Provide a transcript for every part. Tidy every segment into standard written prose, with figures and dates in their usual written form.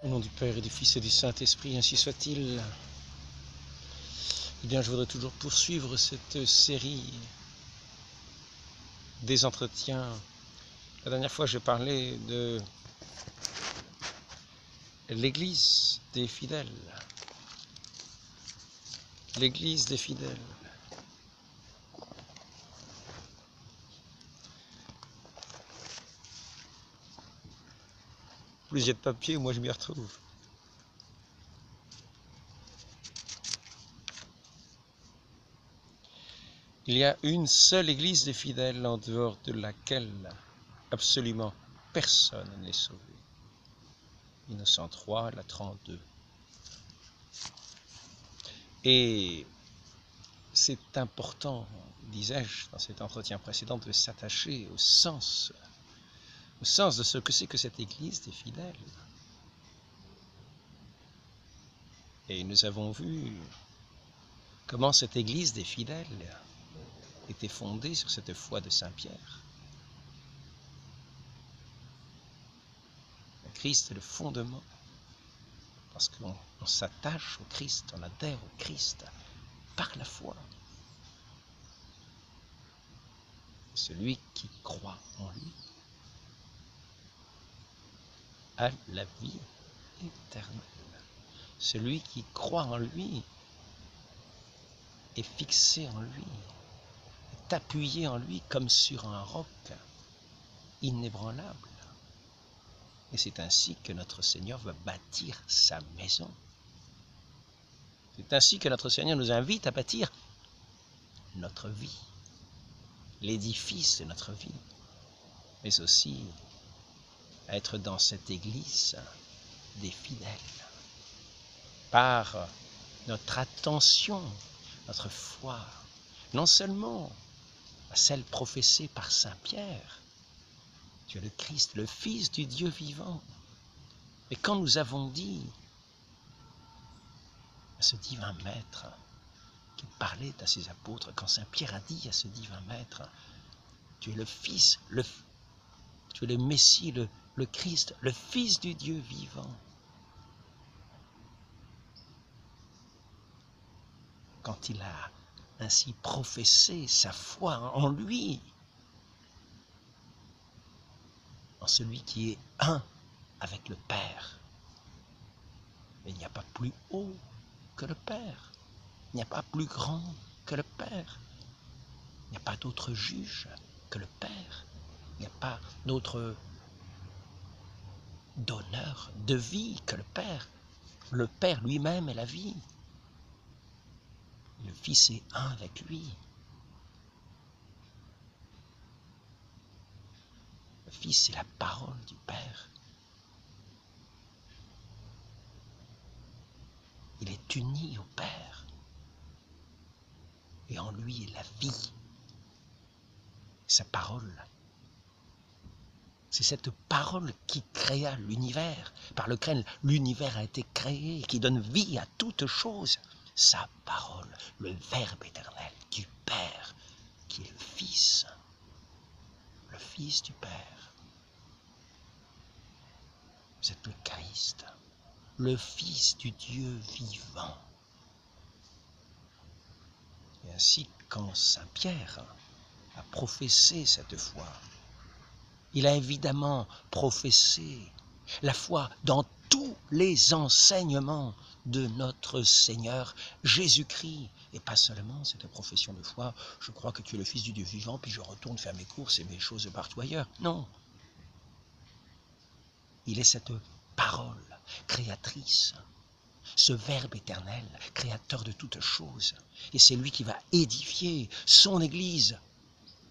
Au nom du Père et du Fils et du Saint-Esprit, ainsi soit-il. Eh bien, je voudrais toujours poursuivre cette série des entretiens. La dernière fois, je parlais de l'Église des fidèles. L'Église des fidèles. Plus il y a de papier, moi je m'y retrouve. Il y a une seule Église des fidèles en dehors de laquelle absolument personne n'est sauvé. 1903, la 32. Et c'est important, disais-je dans cet entretien précédent, de s'attacher au sens de ce que c'est que cette Église des fidèles. Et nous avons vu comment cette Église des fidèles était fondée sur cette foi de Saint-Pierre. Le Christ est le fondement, parce qu'on s'attache au Christ, on adhère au Christ par la foi. Celui qui croit en lui a la vie éternelle. Celui qui croit en lui est fixé en lui, est appuyé en lui comme sur un roc inébranlable. Et c'est ainsi que notre Seigneur va bâtir sa maison. C'est ainsi que notre Seigneur nous invite à bâtir notre vie, l'édifice de notre vie, mais aussi à être dans cette Église des fidèles. Par notre attention, notre foi, non seulement à celle professée par Saint Pierre, tu es le Christ, le Fils du Dieu vivant. Mais quand nous avons dit à ce divin maître qui parlait à ses apôtres, quand Saint Pierre a dit à ce divin maître, tu es le Fils, tu es le Messie, le Christ, le Fils du Dieu vivant. Quand il a ainsi professé sa foi en lui, en celui qui est un avec le Père. Mais il n'y a pas plus haut que le Père. Il n'y a pas plus grand que le Père. Il n'y a pas d'autre juge que le Père. Il n'y a pas d'autre donneur de vie que le Père. Le Père lui-même est la vie. Le Fils est un avec lui. Le Fils est la parole du Père. Il est uni au Père. Et en lui est la vie. Sa parole. C'est cette parole qui créa l'univers, par lequel l'univers a été créé, qui donne vie à toute chose. Sa parole, le Verbe éternel du Père, qui est le Fils du Père. Vous êtes le Christ, le Fils du Dieu vivant. Et ainsi, quand Saint Pierre a professé cette foi, il a évidemment professé la foi dans tous les enseignements de notre Seigneur Jésus-Christ. Et pas seulement cette profession de foi, je crois que tu es le Fils du Dieu vivant, puis je retourne faire mes courses et mes choses partout ailleurs. Non. Il est cette parole créatrice, ce Verbe éternel, créateur de toutes choses. Et c'est lui qui va édifier son Église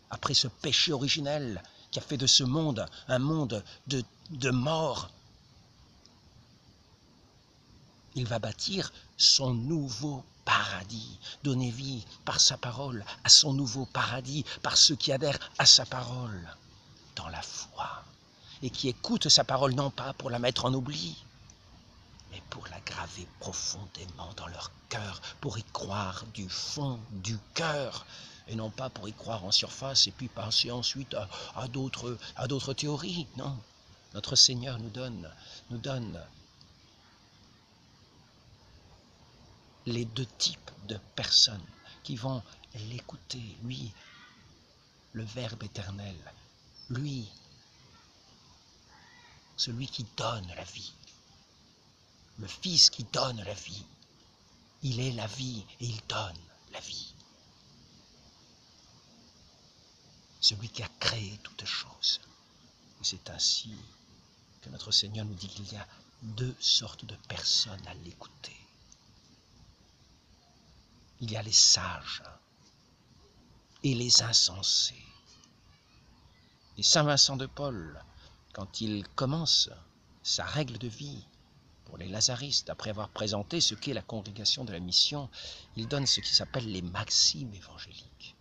après ce péché originel qui a fait de ce monde un monde de mort. Il va bâtir son nouveau paradis, donner vie par sa parole à son nouveau paradis, par ceux qui adhèrent à sa parole, dans la foi, et qui écoutent sa parole non pas pour la mettre en oubli, mais pour la graver profondément dans leur cœur, pour y croire du fond du cœur, et non pas pour y croire en surface et puis passer ensuite à d'autres théories. Non, notre Seigneur nous donne les deux types de personnes qui vont l'écouter, lui, le Verbe éternel, lui, celui qui donne la vie, le Fils qui donne la vie. Il est la vie et il donne la vie. Celui qui a créé toutes choses. Et c'est ainsi que notre Seigneur nous dit qu'il y a deux sortes de personnes à l'écouter. Il y a les sages et les insensés. Et Saint Vincent de Paul, quand il commence sa règle de vie pour les lazaristes, après avoir présenté ce qu'est la congrégation de la mission, il donne ce qui s'appelle les maximes évangéliques.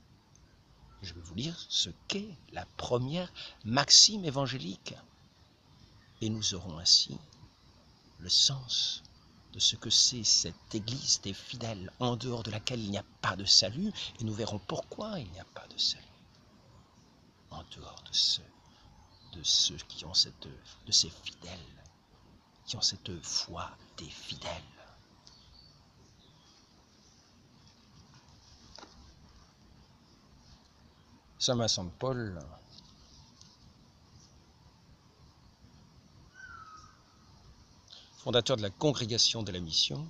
Je vais vous lire ce qu'est la première maxime évangélique. Et nous aurons ainsi le sens de ce que c'est cette Église des fidèles en dehors de laquelle il n'y a pas de salut, et nous verrons pourquoi il n'y a pas de salut en dehors de ceux qui ont de ces fidèles, qui ont cette foi des fidèles. Saint Vincent de Paul fondateur de la congrégation de la mission,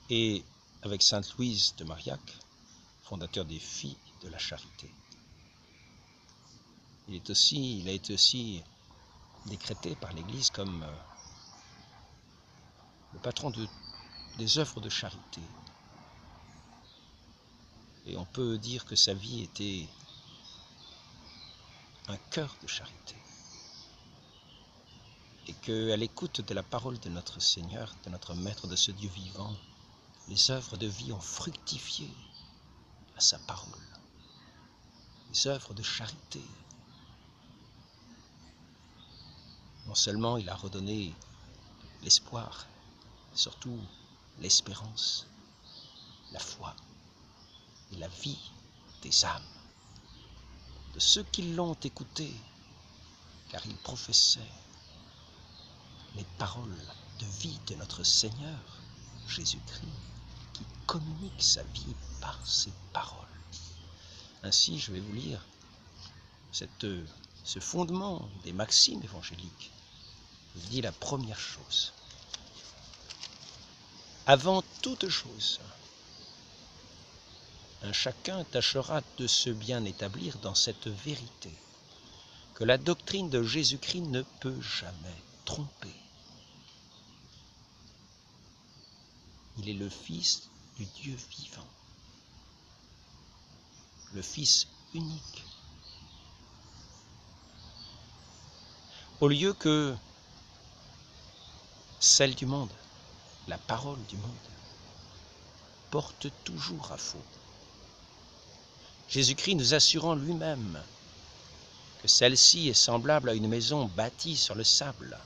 et avec sainte Louise de Marillac, fondateur des Filles de la Charité. Il a été aussi décrété par l'Église comme le patron des œuvres de charité. Et on peut dire que sa vie était un cœur de charité. Et qu'à l'écoute de la parole de notre Seigneur, de notre Maître, de ce Dieu vivant, les œuvres de vie ont fructifié à sa parole. Les œuvres de charité. Non seulement il a redonné l'espoir, mais surtout l'espérance, la foi et la vie des âmes, de ceux qui l'ont écouté, car il professait les paroles de vie de notre Seigneur Jésus-Christ, qui communique sa vie par ses paroles. Ainsi, je vais vous lire ce fondement des maximes évangéliques. Il dit la première chose. Avant toute chose, un chacun tâchera de se bien établir dans cette vérité, que la doctrine de Jésus-Christ ne peut jamais tromper. Il est le Fils du Dieu vivant, le Fils unique. Au lieu que celle du monde, la parole du monde, porte toujours à faux. Jésus-Christ nous assurant lui-même que celle-ci est semblable à une maison bâtie sur le sable.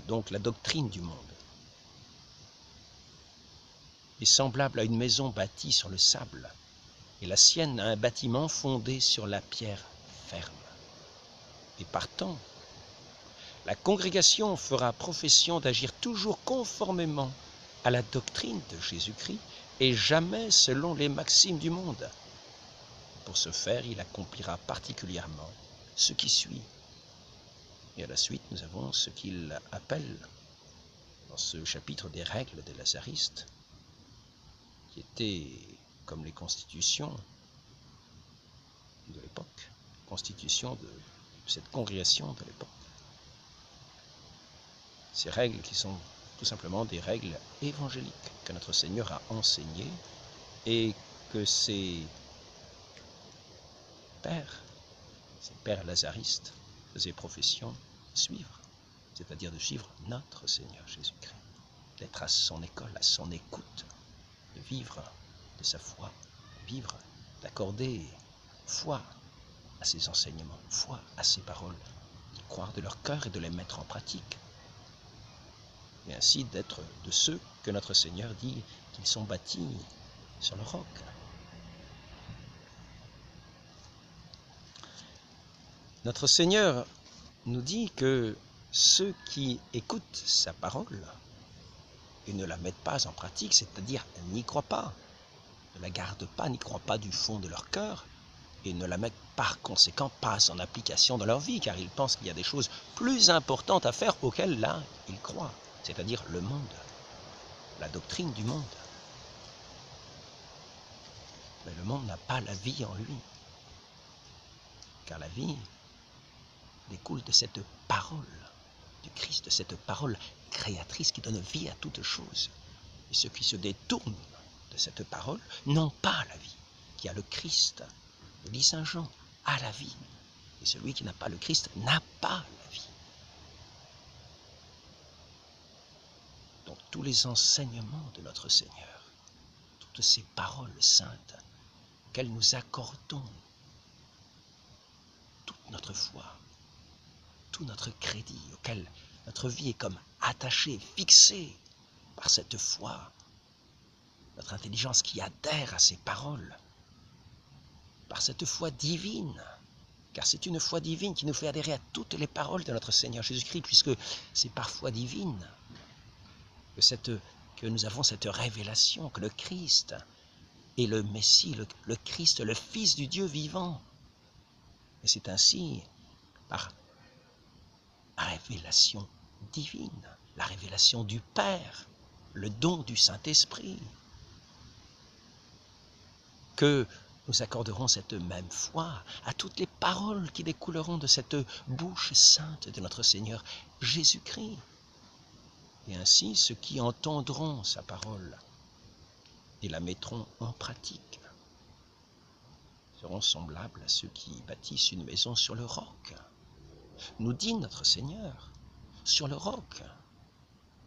Donc la doctrine du monde est semblable à une maison bâtie sur le sable, et la sienne à un bâtiment fondé sur la pierre ferme. Et partant, la congrégation fera profession d'agir toujours conformément à la doctrine de Jésus-Christ et jamais selon les maximes du monde. Pour ce faire, il accomplira particulièrement ce qui suit. Et à la suite, nous avons ce qu'il appelle, dans ce chapitre des règles des lazaristes, qui étaient comme les constitutions de l'époque, constitutions de cette congrégation de l'époque. Ces règles qui sont tout simplement des règles évangéliques que notre Seigneur a enseignées et que ces pères lazaristes faisaient profession de suivre, c'est-à-dire de suivre notre Seigneur Jésus-Christ, d'être à son école, à son écoute, de vivre de sa foi, vivre, d'accorder foi à ses enseignements, foi à ses paroles, de croire de leur cœur et de les mettre en pratique. Et ainsi d'être de ceux que notre Seigneur dit qu'ils sont bâtis sur le roc. Notre Seigneur nous dit que ceux qui écoutent sa parole et ne la mettent pas en pratique, c'est-à-dire n'y croient pas, ne la gardent pas, n'y croient pas du fond de leur cœur, et ne la mettent par conséquent pas en application dans leur vie, car ils pensent qu'il y a des choses plus importantes à faire auxquelles là, ils croient, c'est-à-dire le monde, la doctrine du monde. Mais le monde n'a pas la vie en lui, car la vie découle de cette parole du Christ, de cette parole créatrice qui donne vie à toute chose. Et ceux qui se détournent de cette parole n'ont pas la vie, qui a le Christ. Le dit Saint Jean, a la vie. Et celui qui n'a pas le Christ n'a pas la vie. Donc tous les enseignements de notre Seigneur, toutes ces paroles saintes qu'elles nous accordons, toute notre foi, tout notre crédit, auquel notre vie est comme attachée, fixée par cette foi, notre intelligence qui adhère à ces paroles, par cette foi divine, car c'est une foi divine qui nous fait adhérer à toutes les paroles de notre Seigneur Jésus-Christ, puisque c'est par foi divine que nous avons cette révélation, que le Christ est le Messie, le Christ, le Fils du Dieu vivant. Et c'est ainsi, par la révélation divine, la révélation du Père, le don du Saint-Esprit, que nous accorderons cette même foi à toutes les paroles qui découleront de cette bouche sainte de notre Seigneur Jésus-Christ. Et ainsi, ceux qui entendront sa parole et la mettront en pratique seront semblables à ceux qui bâtissent une maison sur le roc. Nous dit notre Seigneur, sur le roc,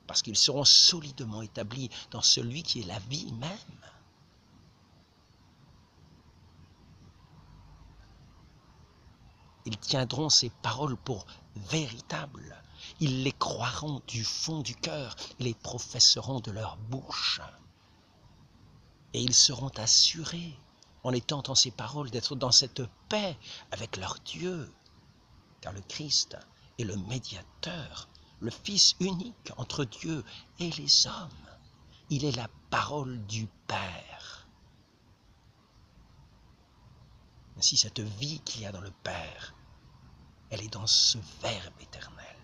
parce qu'ils seront solidement établis dans celui qui est la vie même. Ils tiendront ces paroles pour véritables. Ils les croiront du fond du cœur, ils les professeront de leur bouche. Et ils seront assurés, en étant dans ces paroles, d'être dans cette paix avec leur Dieu. Car le Christ est le médiateur, le Fils unique entre Dieu et les hommes. Il est la parole du Père. Ainsi, cette vie qu'il y a dans le Père, elle est dans ce Verbe éternel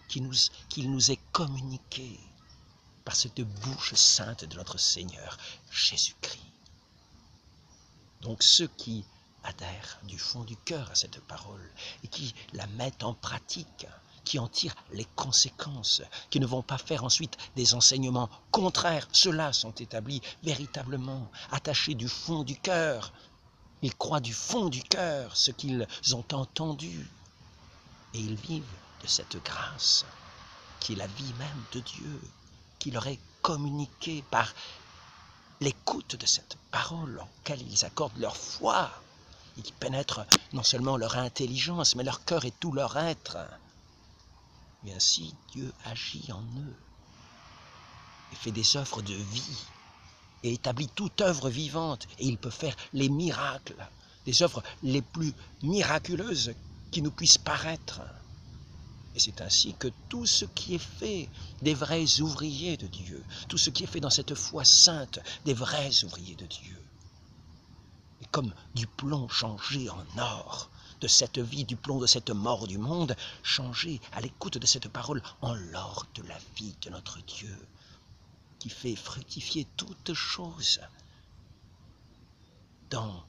qu'il nous est communiqué par cette bouche sainte de notre Seigneur Jésus-Christ. Donc ceux qui adhèrent du fond du cœur à cette parole et qui la mettent en pratique, qui en tirent les conséquences, qui ne vont pas faire ensuite des enseignements contraires, ceux-là sont établis véritablement, attachés du fond du cœur. Ils croient du fond du cœur ce qu'ils ont entendu et ils vivent de cette grâce qui est la vie même de Dieu, qui leur est communiquée par l'écoute de cette parole en laquelle ils accordent leur foi et qui pénètre non seulement leur intelligence, mais leur cœur et tout leur être. Et ainsi, Dieu agit en eux et fait des œuvres de vie et établit toute œuvre vivante. Et il peut faire les miracles, des œuvres les plus miraculeuses qui nous puissent paraître. Et c'est ainsi que tout ce qui est fait des vrais ouvriers de Dieu, tout ce qui est fait dans cette foi sainte des vrais ouvriers de Dieu, est comme du plomb changé en or, de cette vie, du plomb de cette mort du monde, changé à l'écoute de cette parole en l'or de la vie de notre Dieu, qui fait fructifier toutes choses dans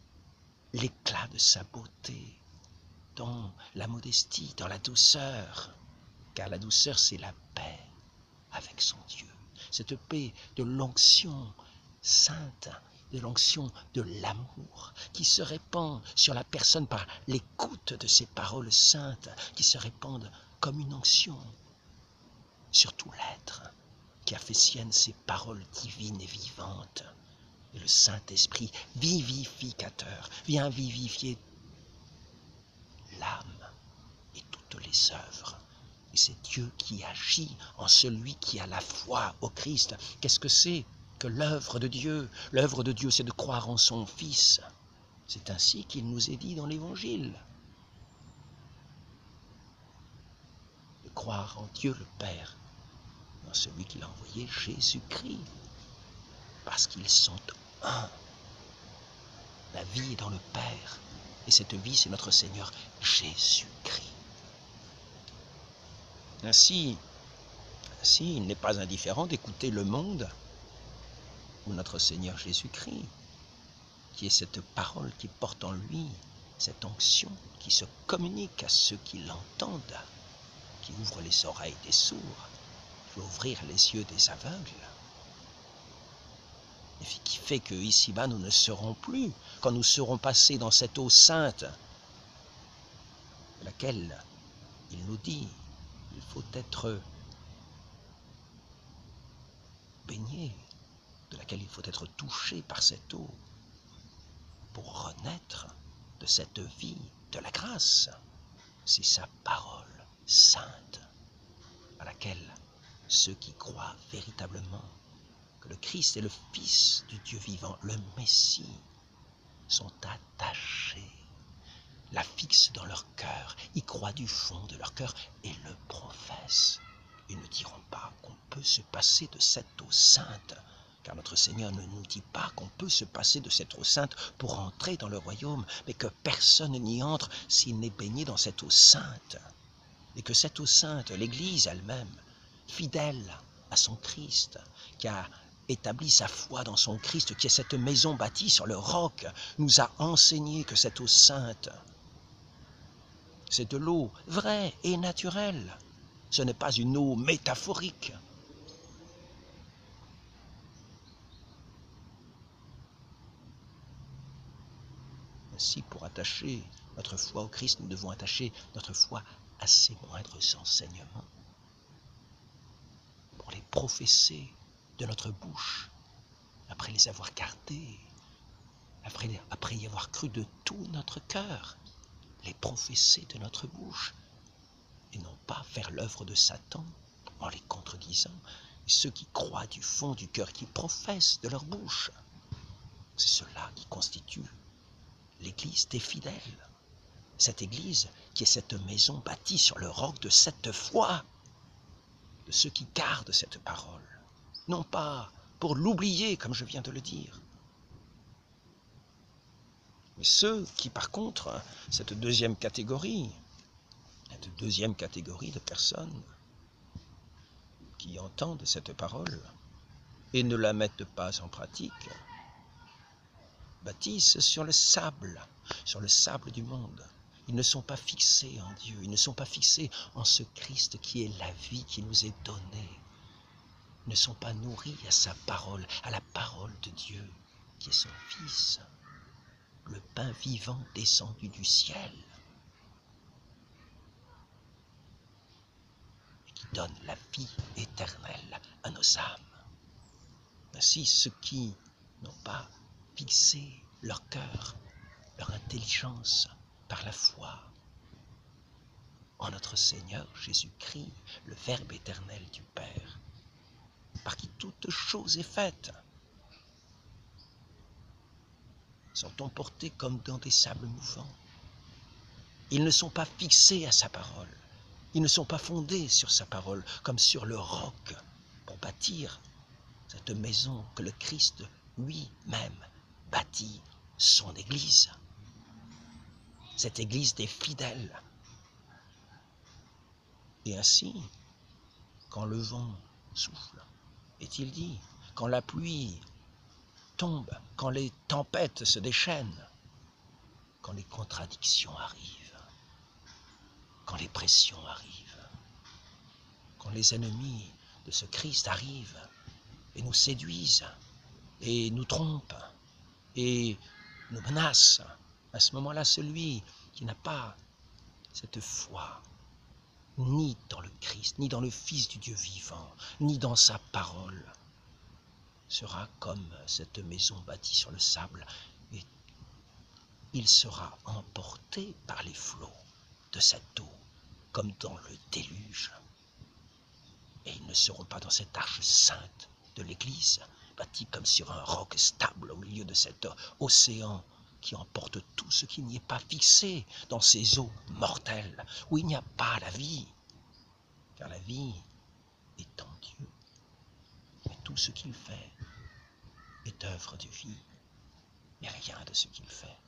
l'éclat de sa beauté, dans la modestie, dans la douceur, car la douceur c'est la paix avec son Dieu, cette paix de l'onction sainte, de l'onction de l'amour qui se répand sur la personne par l'écoute de ces paroles saintes, qui se répandent comme une onction sur tout l'être qui a fait sienne ces paroles divines et vivantes. Et le Saint-Esprit vivificateur vient vivifier l'âme et toutes les œuvres. Et c'est Dieu qui agit en celui qui a la foi au Christ. Qu'est-ce que c'est que l'œuvre de Dieu? L'œuvre de Dieu, c'est de croire en son Fils. C'est ainsi qu'il nous est dit dans l'Évangile. croire en Dieu le Père, dans celui qui l'a envoyé, Jésus-Christ, parce qu'ils sont un. La vie est dans le Père, et cette vie, c'est notre Seigneur Jésus-Christ. Ainsi, il n'est pas indifférent d'écouter le monde ou notre Seigneur Jésus-Christ, qui est cette parole qui porte en lui cette onction qui se communique à ceux qui l'entendent, qui ouvre les oreilles des sourds, qui va ouvrir les yeux des aveugles, et qui fait que ici-bas nous ne serons plus, quand nous serons passés dans cette eau sainte, laquelle il nous dit, il faut être baigné, de laquelle il faut être touché par cette eau, pour renaître de cette vie de la grâce. C'est sa parole sainte, à laquelle ceux qui croient véritablement que le Christ est le Fils du Dieu vivant, le Messie, sont attachés, la fixent dans leur cœur, y croient du fond de leur cœur et le professent. Ils ne diront pas qu'on peut se passer de cette eau sainte, car notre Seigneur ne nous dit pas qu'on peut se passer de cette eau sainte pour entrer dans le royaume, mais que personne n'y entre s'il n'est baigné dans cette eau sainte. Et que cette eau sainte, l'Église elle-même, fidèle à son Christ, qui a établi sa foi dans son Christ, qui est cette maison bâtie sur le roc, nous a enseigné que cette eau sainte, c'est de l'eau vraie et naturelle. Ce n'est pas une eau métaphorique. Ainsi, pour attacher notre foi au Christ, nous devons attacher notre foi à ses moindres enseignements, pour les professer de notre bouche, après les avoir gardés, après y avoir cru de tout notre cœur, les professer de notre bouche, et non pas faire l'œuvre de Satan en les contredisant. Et ceux qui croient du fond du cœur, qui professent de leur bouche, c'est cela qui constitue l'Église des fidèles. Cette Église qui est cette maison bâtie sur le roc de cette foi, de ceux qui gardent cette parole, non pas pour l'oublier comme je viens de le dire, mais ceux qui par contre, cette deuxième catégorie de personnes qui entendent cette parole et ne la mettent pas en pratique, bâtissent sur le sable du monde. Ils ne sont pas fixés en Dieu, ils ne sont pas fixés en ce Christ qui est la vie qui nous est donnée. Ils ne sont pas nourris à sa parole, à la parole de Dieu, qui est son Fils, le pain vivant descendu du ciel, et qui donne la vie éternelle à nos âmes. Ainsi, ceux qui n'ont pas fixé leur cœur, leur intelligence par la foi en notre Seigneur Jésus-Christ, le Verbe éternel du Père, par qui toute chose est faite, sont emportés comme dans des sables mouvants. Ils ne sont pas fixés à sa parole, ils ne sont pas fondés sur sa parole comme sur le roc pour bâtir cette maison que le Christ lui-même bâtit, son Église, cette Église des fidèles. Et ainsi, quand le vent souffle, est-il dit, quand la pluie tombe, quand les tempêtes se déchaînent, quand les contradictions arrivent, quand les pressions arrivent, quand les ennemis de ce Christ arrivent et nous séduisent et nous trompent et nous menacent, à ce moment-là, celui qui n'a pas cette foi, ni dans le Christ, ni dans le Fils du Dieu vivant, ni dans sa parole, sera comme cette maison bâtie sur le sable, et il sera emporté par les flots de cette eau, comme dans le déluge. Et ils ne seront pas dans cette arche sainte de l'Église, bâtie comme sur un roc stable au milieu de cet océan qui emporte tout ce qui n'y est pas fixé dans ces eaux mortelles, où il n'y a pas la vie. car la vie est en Dieu. Mais tout ce qu'il fait est œuvre de vie, mais rien de ce qu'il fait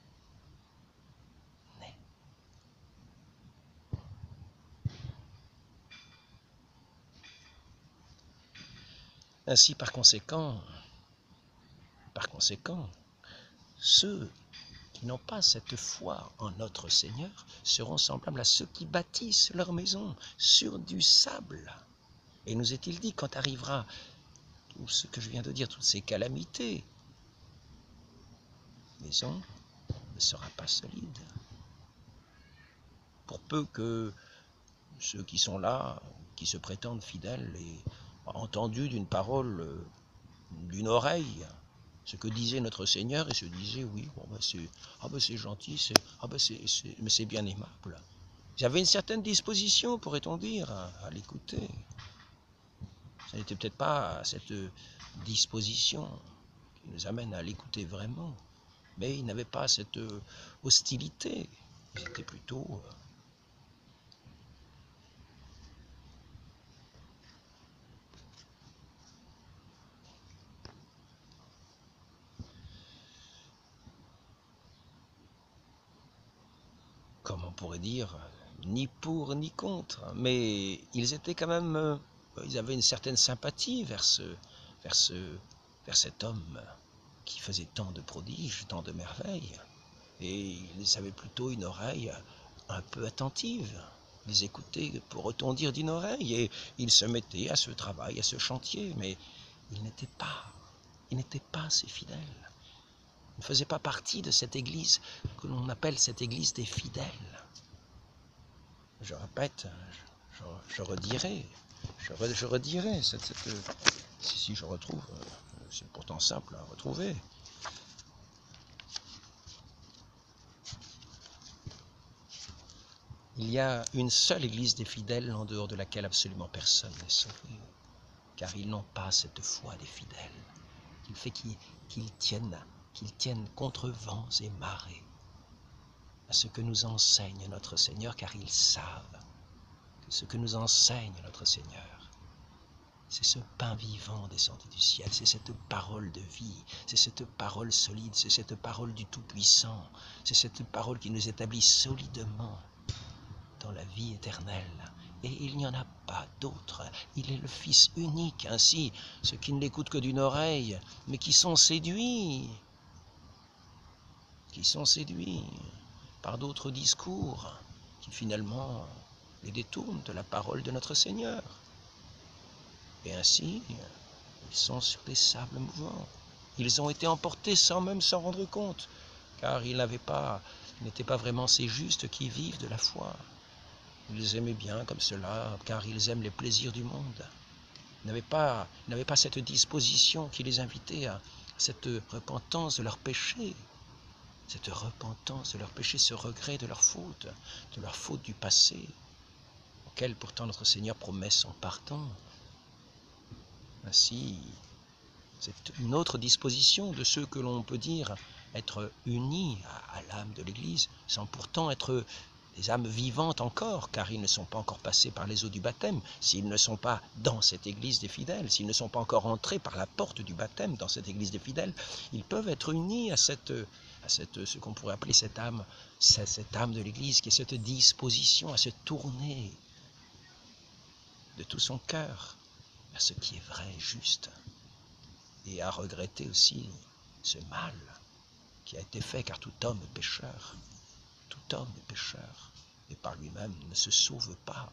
n'est. Ainsi, par conséquent, ceux qui n'ont pas cette foi en notre Seigneur seront semblables à ceux qui bâtissent leur maison sur du sable. Et nous est-il dit, quand arrivera tout ce que je viens de dire, toutes ces calamités, la maison ne sera pas solide. Pour peu que ceux qui sont là, qui se prétendent fidèles, aient entendu d'une parole, d'une oreille, ce que disait notre Seigneur et se disaient, oui, bon, c'est gentil, mais c'est bien aimable. J'avais une certaine disposition, pourrait-on dire, à l'écouter. Ce n'était peut-être pas cette disposition qui nous amène à l'écouter vraiment, mais il n'avait pas cette hostilité. C'était plutôt comme on pourrait dire, ni pour ni contre, mais ils étaient quand même, ils avaient une certaine sympathie vers cet homme qui faisait tant de prodiges, tant de merveilles, et ils avaient plutôt une oreille un peu attentive. Ils écoutaient pour retentir d'une oreille, et ils se mettaient à ce travail, à ce chantier, mais ils n'étaient pas ces fidèles. Ils ne faisaient pas partie de cette église que l'on appelle cette église des fidèles. Je répète, je redirai, si je retrouve, c'est pourtant simple à retrouver. Il y a une seule église des fidèles en dehors de laquelle absolument personne n'est sauvé, car ils n'ont pas cette foi des fidèles, qui fait qu'ils tiennent contre vents et marées à ce que nous enseigne notre Seigneur, car ils savent que ce que nous enseigne notre Seigneur, c'est ce pain vivant descendu du ciel, c'est cette parole de vie, c'est cette parole solide, c'est cette parole du Tout-Puissant, c'est cette parole qui nous établit solidement dans la vie éternelle. Et il n'y en a pas d'autre. Il est le Fils unique. Ainsi, ceux qui ne l'écoutent que d'une oreille, mais qui sont séduits par d'autres discours, qui finalement les détournent de la parole de notre Seigneur. Et ainsi, ils sont sur des sables mouvants. Ils ont été emportés sans même s'en rendre compte, car ils n'étaient pas vraiment ces justes qui vivent de la foi. Ils aimaient bien comme cela, car ils aiment les plaisirs du monde. Ils n'avaient pas cette disposition qui les invitait à cette repentance de leurs péchés, ce regret de leur faute du passé, auquel pourtant notre Seigneur promet son pardon. Ainsi, c'est une autre disposition de ceux que l'on peut dire être unis à l'âme de l'Église, sans pourtant être des âmes vivantes encore, car ils ne sont pas encore passés par les eaux du baptême, s'ils ne sont pas dans cette église des fidèles, s'ils ne sont pas encore entrés par la porte du baptême dans cette église des fidèles, ils peuvent être unis à ce qu'on pourrait appeler cette âme de l'église, qui est cette disposition à se tourner de tout son cœur vers ce qui est vrai et juste, et à regretter aussi ce mal qui a été fait, car tout homme est pécheur. Tout homme est pécheur, et par lui-même ne se sauve pas.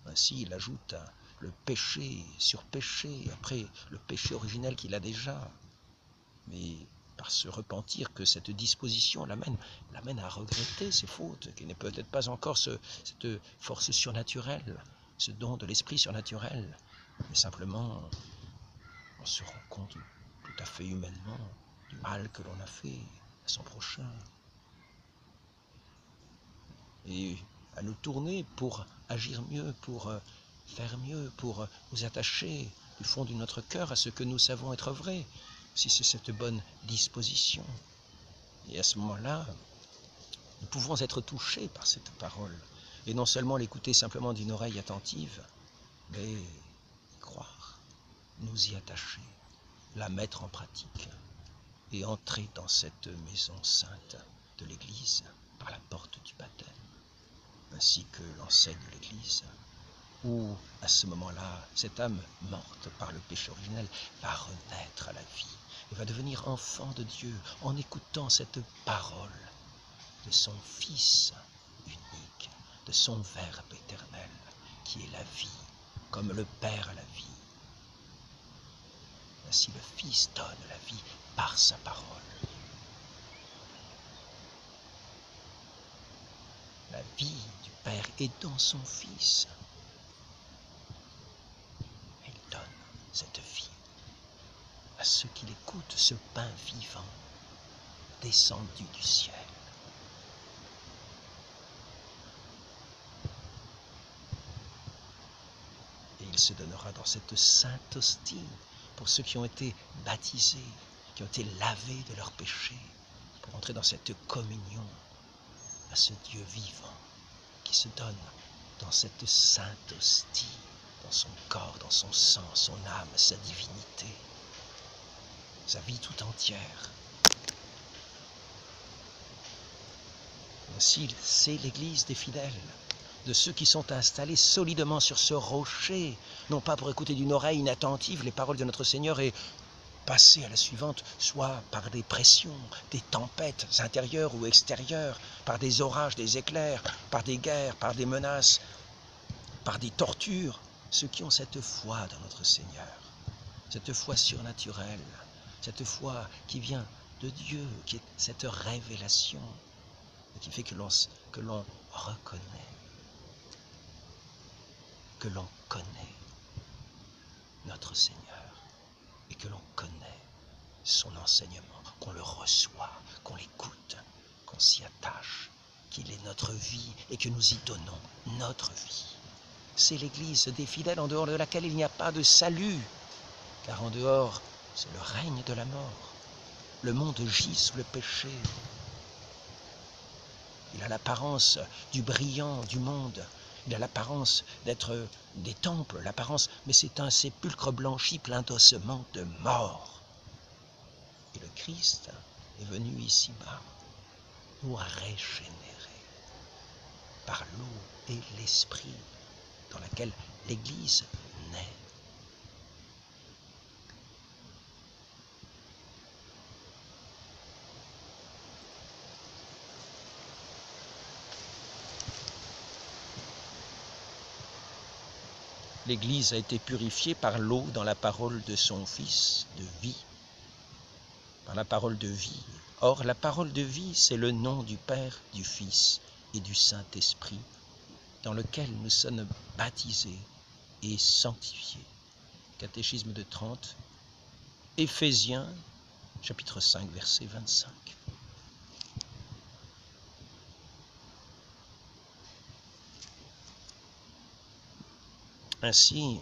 Ainsi, il ajoute le péché sur péché, après le péché originel qu'il a déjà. Mais par ce repentir que cette disposition l'amène à regretter ses fautes, qui n'est peut-être pas encore cette force surnaturelle, ce don de l'esprit surnaturel, mais simplement on se rend compte tout à fait humainement du mal que l'on a fait à son prochain. Et à nous tourner pour agir mieux, pour faire mieux, pour nous attacher du fond de notre cœur à ce que nous savons être vrai, si c'est cette bonne disposition. Et à ce moment-là, nous pouvons être touchés par cette parole, et non seulement l'écouter simplement d'une oreille attentive, mais y croire, nous y attacher, la mettre en pratique et entrer dans cette maison sainte de l'Église par la porte du baptême, ainsi que l'enseigne l'Église, où à ce moment-là, cette âme morte par le péché originel va renaître à la vie et va devenir enfant de Dieu en écoutant cette parole de son Fils unique, de son Verbe éternel, qui est la vie, comme le Père a la vie. Ainsi le Fils donne la vie par sa parole. La vie du Père est dans son Fils. Il donne cette vie à ceux qui l'écoutent, ce pain vivant, descendu du ciel. Et il se donnera dans cette sainte hostie pour ceux qui ont été baptisés, qui ont été lavés de leurs péchés, pour entrer dans cette communion à ce Dieu vivant qui se donne dans cette sainte hostie, dans son corps, dans son sang, son âme, sa divinité, sa vie tout entière. Ainsi, c'est l'Église des fidèles, de ceux qui sont installés solidement sur ce rocher, non pas pour écouter d'une oreille inattentive les paroles de notre Seigneur et passer à la suivante, soit par des pressions, des tempêtes intérieures ou extérieures, par des orages, des éclairs, par des guerres, par des menaces, par des tortures, ceux qui ont cette foi dans notre Seigneur, cette foi surnaturelle, cette foi qui vient de Dieu, qui est cette révélation, qui fait que l'on reconnaît, que l'on connaît notre Seigneur et que l'on connaît son enseignement, qu'on le reçoit, qu'on l'écoute, qu'on s'y attache, qu'il est notre vie et que nous y donnons notre vie. C'est l'Église des fidèles en dehors de laquelle il n'y a pas de salut, car en dehors, c'est le règne de la mort. Le monde gît sous le péché. Il a l'apparence du brillant du monde. Il a l'apparence d'être des temples, l'apparence, mais c'est un sépulcre blanchi plein d'ossements de mort. Et le Christ est venu ici-bas nous régénérer par l'eau et l'esprit dans laquelle l'Église naît. L'Église a été purifiée par l'eau dans la parole de son Fils de vie, par la parole de vie. Or, la parole de vie, c'est le nom du Père, du Fils et du Saint-Esprit, dans lequel nous sommes baptisés et sanctifiés. Catéchisme de Trente, Éphésiens, chapitre 5, verset 25. Ainsi,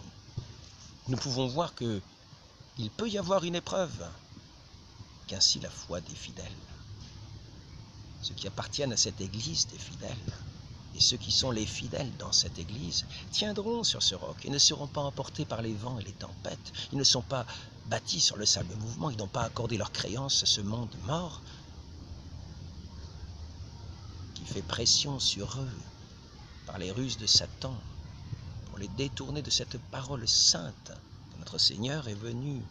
nous pouvons voir qu'il peut y avoir une épreuve, qu'ainsi la foi des fidèles, ceux qui appartiennent à cette Église des fidèles, et ceux qui sont les fidèles dans cette Église, tiendront sur ce roc et ne seront pas emportés par les vents et les tempêtes. Ils ne sont pas bâtis sur le sable mouvement, ils n'ont pas accordé leur créance à ce monde mort qui fait pression sur eux par les ruses de Satan pour les détourner de cette parole sainte que notre Seigneur est venu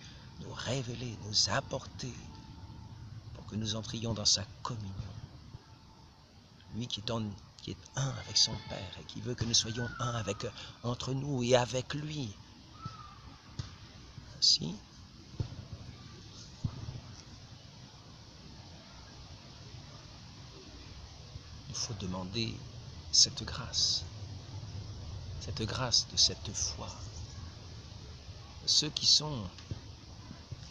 nous révéler, nous apporter pour que nous entrions dans sa communion. Lui qui est un avec son Père et qui veut que nous soyons un entre nous et avec lui. Ainsi, il faut demander cette grâce de cette foi. Ceux qui sont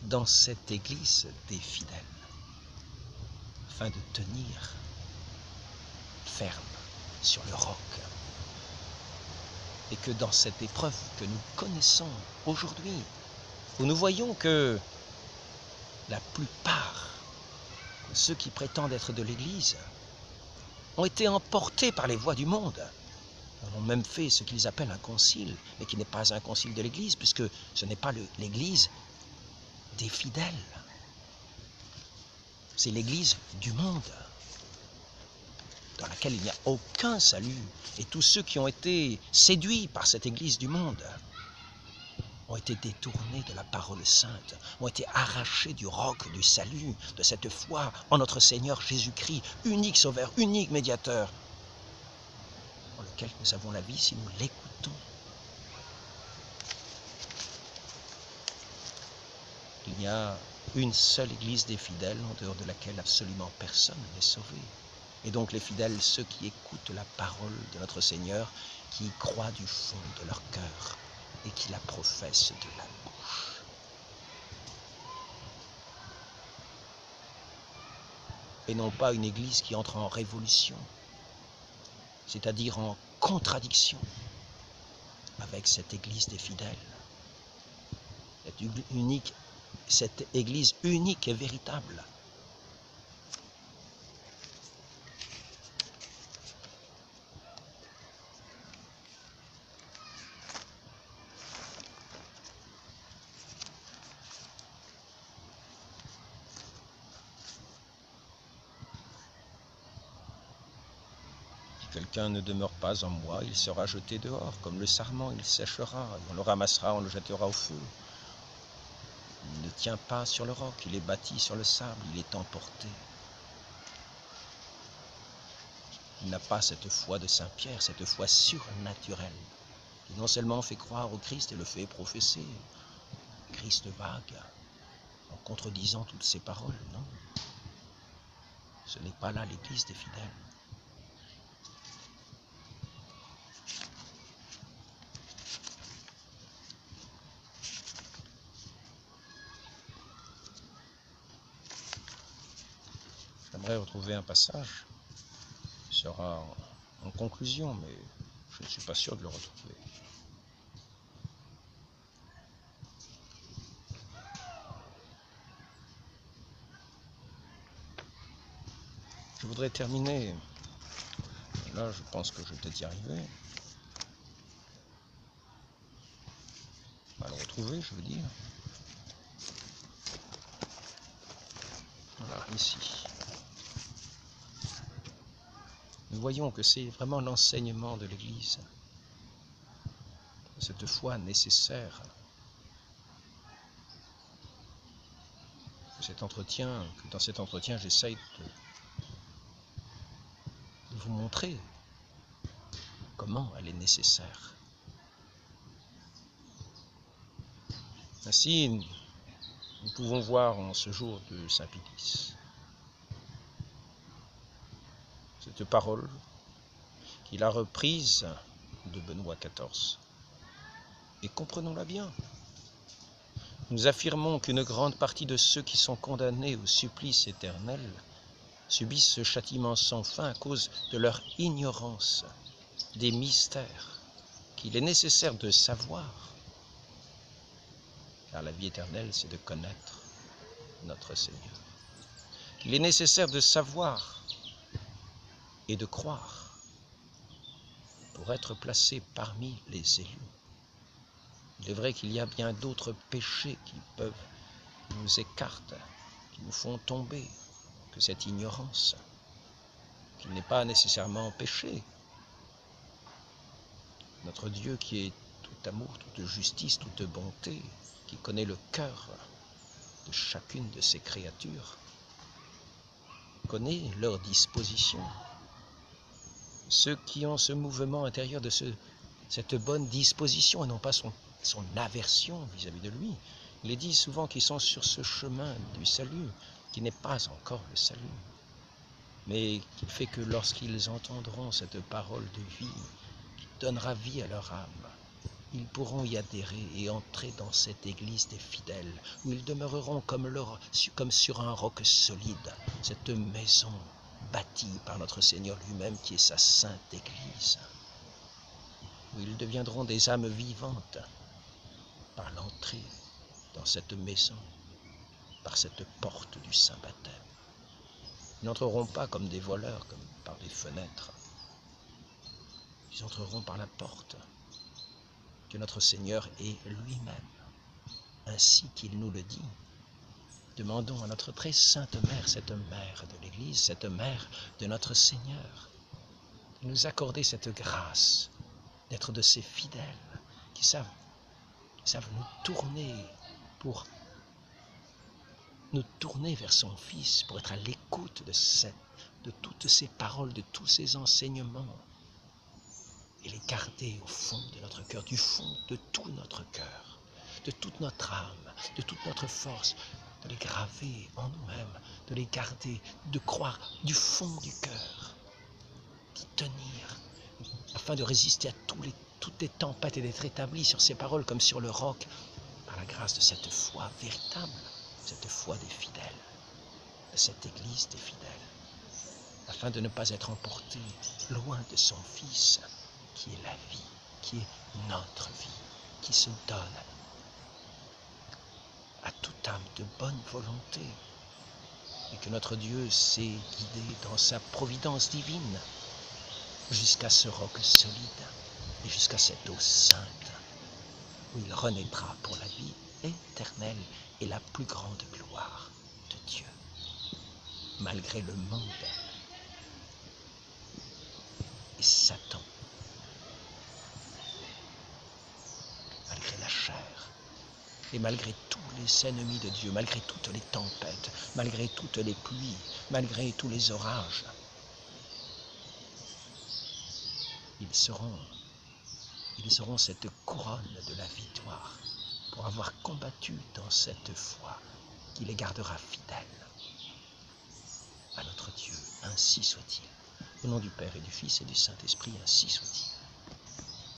dans cette Église des fidèles, afin de tenir ferme sur le roc. Et que dans cette épreuve que nous connaissons aujourd'hui, où nous voyons que la plupart de ceux qui prétendent être de l'Église ont été emportés par les voies du monde, ont même fait ce qu'ils appellent un concile, mais qui n'est pas un concile de l'Église, puisque ce n'est pas l'Église des fidèles. C'est l'Église du monde, dans laquelle il n'y a aucun salut. Et tous ceux qui ont été séduits par cette Église du monde ont été détournés de la parole sainte, ont été arrachés du roc du salut, de cette foi en notre Seigneur Jésus-Christ, unique sauveur, unique médiateur, en lequel nous avons la vie si nous l'écoutons. Il n'y a une seule Église des fidèles en dehors de laquelle absolument personne n'est sauvé. Et donc les fidèles, ceux qui écoutent la parole de notre Seigneur, qui y croient du fond de leur cœur et qui la professent de la bouche. Et non pas une Église qui entre en révolution, c'est-à-dire en contradiction avec cette Église des fidèles. Cette Église unique et véritable. Quelqu'un ne demeure pas en moi, il sera jeté dehors, comme le sarment, il séchera, et on le ramassera, on le jettera au feu. Il ne tient pas sur le roc, il est bâti sur le sable, il est emporté. Il n'a pas cette foi de Saint Pierre, cette foi surnaturelle, qui non seulement fait croire au Christ et le fait professer, Christ vague, en contredisant toutes ses paroles, non. Ce n'est pas là l'Église des fidèles. J'aimerais retrouver un passage qui sera en conclusion, mais je ne suis pas sûr de le retrouver. Je voudrais terminer, là je pense que je vais peut-être y arriver, on va le retrouver je veux dire, voilà ici. Nous voyons que c'est vraiment l'enseignement de l'Église, cette foi nécessaire, que dans cet entretien j'essaye de vous montrer comment elle est nécessaire. Ainsi, nous pouvons voir en ce jour de Saint-Pilice cette parole qu'il a reprise de Benoît XIV. Et comprenons-la bien. Nous affirmons qu'une grande partie de ceux qui sont condamnés au supplice éternel subissent ce châtiment sans fin à cause de leur ignorance des mystères qu'il est nécessaire de savoir. Car la vie éternelle, c'est de connaître notre Seigneur. Qu'il est nécessaire de savoir et de croire pour être placé parmi les élus. Il est vrai qu'il y a bien d'autres péchés qui peuvent nous écarter, qui nous font tomber, que cette ignorance, qui n'est pas nécessairement péché. Notre Dieu qui est tout amour, toute justice, toute bonté, qui connaît le cœur de chacune de ses créatures, connaît leurs dispositions. Ceux qui ont ce mouvement intérieur de cette bonne disposition et non pas son aversion vis-à-vis de lui. Il est dit souvent qu'ils sont sur ce chemin du salut, qui n'est pas encore le salut, mais qui fait que lorsqu'ils entendront cette parole de vie, qui donnera vie à leur âme, ils pourront y adhérer et entrer dans cette église des fidèles, où ils demeureront comme sur un roc solide, cette maison bâtie par notre Seigneur lui-même qui est sa sainte église, où ils deviendront des âmes vivantes par l'entrée dans cette maison, par cette porte du saint baptême. Ils n'entreront pas comme des voleurs, comme par des fenêtres. Ils Ils entreront par la porte que notre Seigneur est lui-même, ainsi qu'il nous le dit. Demandons à notre très sainte Mère, cette Mère de l'Église, cette Mère de notre Seigneur, de nous accorder cette grâce d'être de ces fidèles qui savent nous tourner nous tourner vers son Fils, pour être à l'écoute de toutes ces paroles, de tous ces enseignements, et les garder au fond de notre cœur, du fond de tout notre cœur, de toute notre âme, de toute notre force, de les graver en nous-mêmes, de les garder, de croire du fond du cœur, d'y tenir, afin de résister à toutes les tempêtes et d'être établis sur ces paroles comme sur le roc, par la grâce de cette foi véritable, cette foi des fidèles, de cette Église des fidèles, afin de ne pas être emportés loin de son Fils, qui est la vie, qui est notre vie, qui se donne à toute âme de bonne volonté, et que notre Dieu s'est guidé dans sa providence divine jusqu'à ce roc solide et jusqu'à cette eau sainte, où il renaîtra pour la vie éternelle et la plus grande gloire de Dieu. Malgré le monde et Satan, malgré la chair, et malgré tous les ennemis de Dieu, malgré toutes les tempêtes, malgré toutes les pluies, malgré tous les orages, ils auront cette couronne de la victoire pour avoir combattu dans cette foi qui les gardera fidèles à notre Dieu. Ainsi soit-il. Au nom du Père et du Fils et du Saint-Esprit, ainsi soit-il.